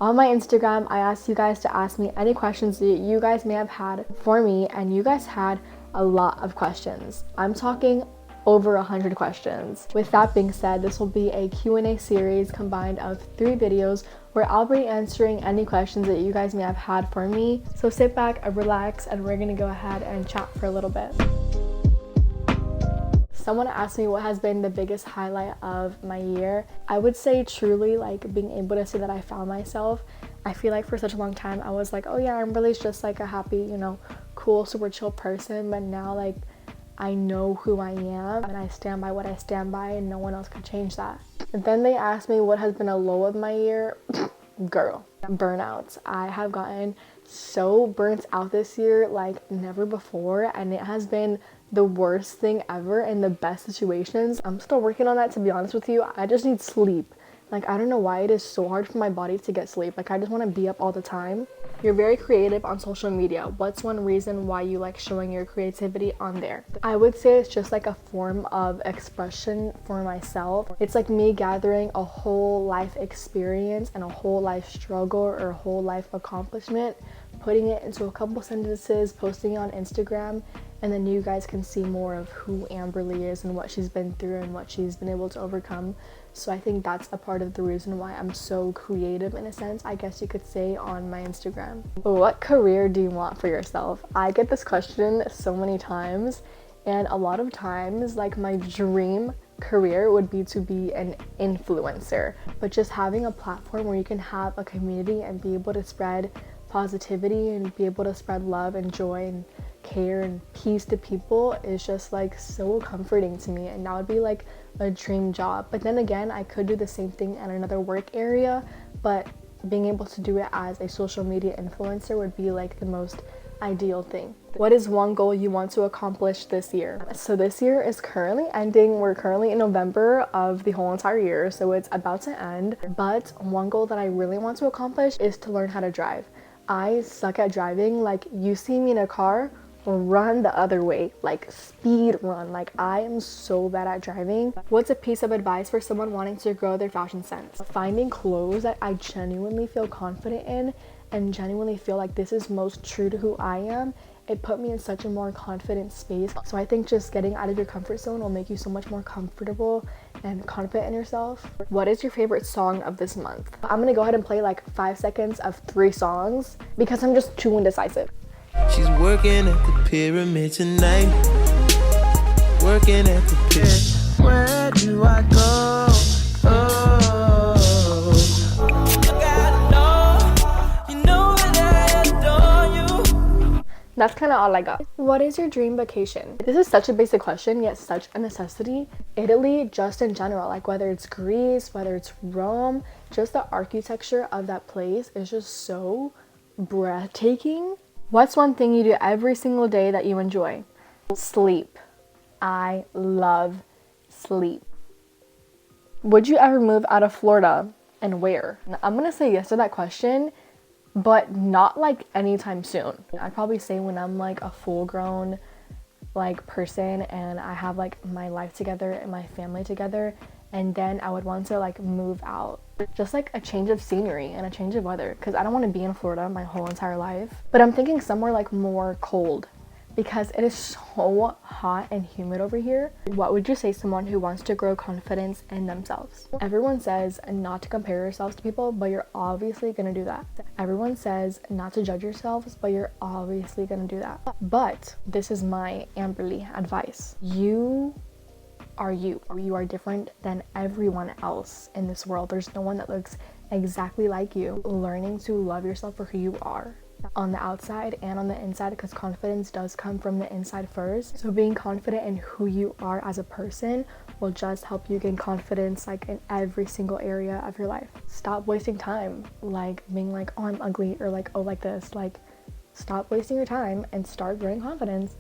On my Instagram, I asked you guys to ask me any questions that you guys may have had for me, and you guys had a lot of questions. I'm talking over 100 questions. With that being said, this will be a Q&A series combined of 3 videos where I'll be answering any questions that you guys may have had for me. So sit back and relax, and we're gonna go ahead and chat for a little bit. Someone asked me what has been the biggest highlight of my year. I would say truly like being able to say that I found myself. I feel like for such a long time I was like, oh yeah, I'm really just like a happy, you know, cool, super chill person. But now like I know who I am and I stand by what I stand by, and no one else can change that. And then they asked me what has been a low of my year. Girl, burnouts. I have gotten so burnt out this year like never before, and it has been the worst thing ever in the best situations. I'm still working on that, to be honest with you. I just need sleep. Like, I don't know why it is so hard for my body to get sleep. Like, I just want to be up all the time. You're very creative on social media. What's one reason why you like showing your creativity on there? I would say it's just like a form of expression for myself. It's like me gathering a whole life experience and a whole life struggle or a whole life accomplishment, putting it into a couple sentences, posting it on Instagram, and then you guys can see more of who Amberly is and what she's been through and what she's been able to overcome. So I think that's a part of the reason why I'm so creative, in a sense, I guess you could say, on my Instagram. What career do you want for yourself? I get this question so many times, and a lot of times like my dream career would be to be an influencer, but just having a platform where you can have a community and be able to spread positivity and be able to spread love and joy and care and peace to people is just like so comforting to me, and that would be like a dream job. But then again, I could do the same thing at another work area, but being able to do it as a social media influencer would be like the most ideal thing. What is one goal you want to accomplish this year? So this year is currently ending. We're currently in November of the whole entire year, so it's about to end. But one goal that I really want to accomplish is to learn how to drive. I suck at driving. Like, you see me in a car, run the other way, like speed run. Like, I am so bad at driving. What's a piece of advice for someone wanting to grow their fashion sense? Finding clothes that I genuinely feel confident in and genuinely feel like this is most true to who I am. It put me in such a more confident space. So I think just getting out of your comfort zone will make you so much more comfortable and confident in yourself. What is your favorite song of this month? I'm gonna go ahead and play like 5 seconds of 3 songs because I'm just too indecisive. She's working at the pyramid tonight. Working at the pyramid. Where do I go? Oh, look, I know, you know that I adore you. That's kind of all I got. What is your dream vacation? This is such a basic question, yet such a necessity. Italy, just in general, like whether it's Greece, whether it's Rome, just the architecture of that place is just so breathtaking. What's one thing you do every single day that you enjoy? Sleep. I love sleep. Would you ever move out of Florida, and where? I'm gonna say yes to that question, but not like anytime soon. I'd probably say when I'm like a full-grown like person and I have like my life together and my family together, and then I would want to like move out. Just like a change of scenery and a change of weather, because I don't want to be in Florida my whole entire life. But I'm thinking somewhere like more cold, because it is so hot and humid over here. What would you say to someone who wants to grow confidence in themselves? Everyone says not to compare yourselves to people, but you're obviously gonna do that. Everyone says not to judge yourselves, but you're obviously gonna do that. But this is my Amberly advice. You are you. You are different than everyone else in this world. There's no one that looks exactly like you. Learning to love yourself for who you are on the outside and on the inside, because confidence does come from the inside first. So being confident in who you are as a person will just help you gain confidence like in every single area of your life. Stop wasting time like being like, oh, I'm ugly, or like, oh, like this. Like, stop wasting your time and start growing confidence,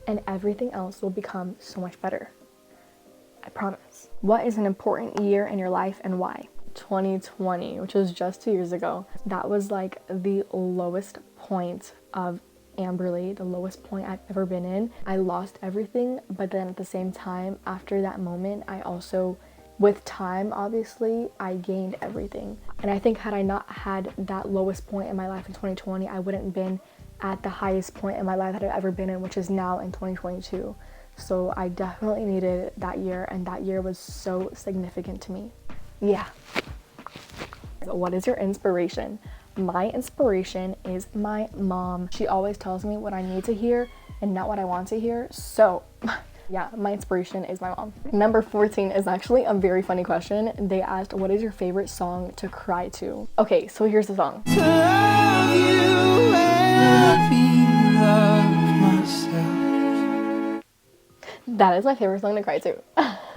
and everything else will become so much better. I promise. What is an important year in your life and why? 2020, which was just 2 years ago. That was like the lowest point of Amberly, the lowest point I've ever been in. I lost everything, but then at the same time, after that moment, I also with time, obviously, I gained everything. And I think had I not had that lowest point in my life in 2020, I wouldn't have been at the highest point in my life that I've ever been in, which is now in 2022. So I definitely needed that year, and that year was so significant to me. Yeah. What is your inspiration? My inspiration is my mom. She always tells me what I need to hear and not what I want to hear. So yeah, my inspiration is my mom. Number 14 is actually a very funny question. They asked, what is your favorite song to cry to? Okay, so here's the song. To love you and be loved myself. That is my favorite song to cry to.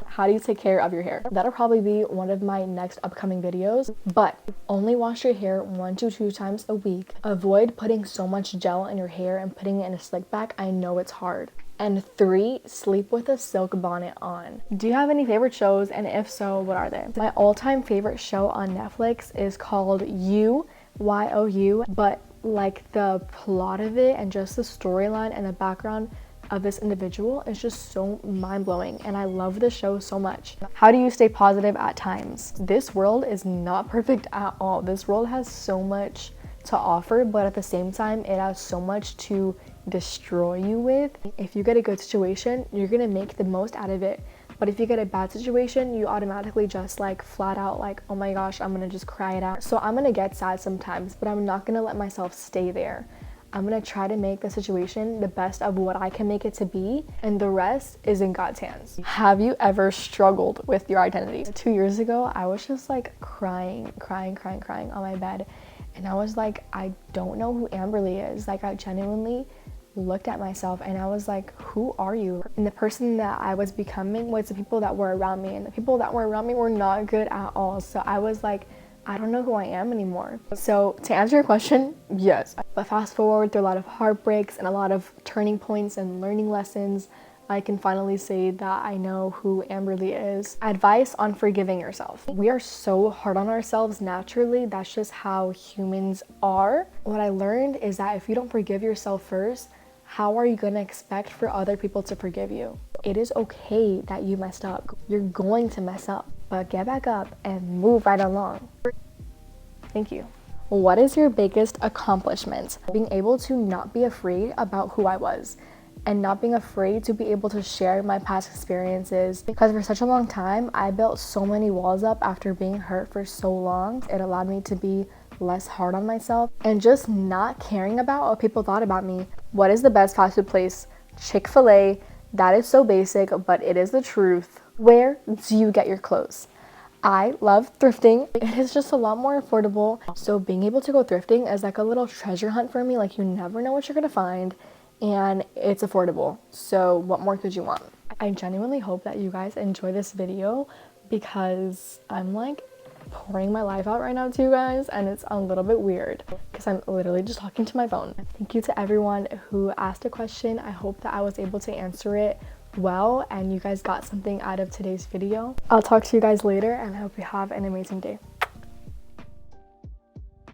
How do you take care of your hair? That'll probably be one of my next upcoming videos, but only wash your hair 1 to 2 times a week. Avoid putting so much gel in your hair and putting it in a slick back. I know it's hard. And 3, sleep with a silk bonnet on. Do you have any favorite shows? And if so, what are they? My all-time favorite show on Netflix is called You, Y-O-U, but like the plot of it and just the storyline and the background of this individual is just so mind-blowing, and I love the show so much. How do you stay positive at times? This world is not perfect at all. This world has so much to offer, but at the same time it has so much to destroy you with. If you get a good situation, you're gonna make the most out of it, but if you get a bad situation, you automatically just like flat out like, oh my gosh, I'm gonna just cry it out. So I'm gonna get sad sometimes, but I'm not gonna let myself stay there. I'm gonna try to make the situation the best of what I can make it to be, and the rest is in God's hands. Have you ever struggled with your identity? 2 years ago, I was just like crying on my bed, and I was like, I don't know who Amberly is. Like, I genuinely looked at myself and I was like, who are you? And the person that I was becoming was the people that were around me, and the people that were around me were not good at all. So I was like, I don't know who I am anymore. So to answer your question, yes. But fast forward through a lot of heartbreaks and a lot of turning points and learning lessons, I can finally say that I know who Amberly is. Advice on forgiving yourself. We are so hard on ourselves naturally. That's just how humans are. What I learned is that if you don't forgive yourself first, how are you gonna expect for other people to forgive you? It is okay that you messed up. You're going to mess up, but get back up and move right along. Thank you. What is your biggest accomplishment? Being able to not be afraid about who I was, and not being afraid to be able to share my past experiences, because for such a long time, I built so many walls up after being hurt for so long. It allowed me to be less hard on myself and just not caring about what people thought about me. What is the best fast food place? Chick-fil-A. That is so basic, but it is the truth. Where do you get your clothes? I love thrifting. It is just a lot more affordable. So being able to go thrifting is like a little treasure hunt for me. Like, you never know what you're gonna find, and it's affordable. So what more could you want? I genuinely hope that you guys enjoy this video, because I'm like pouring my life out right now to you guys, and it's a little bit weird because I'm literally just talking to my phone. Thank you to everyone who asked a question. I hope that I was able to answer it well and you guys got something out of today's video. I'll talk to you guys later, and I hope you have an amazing day.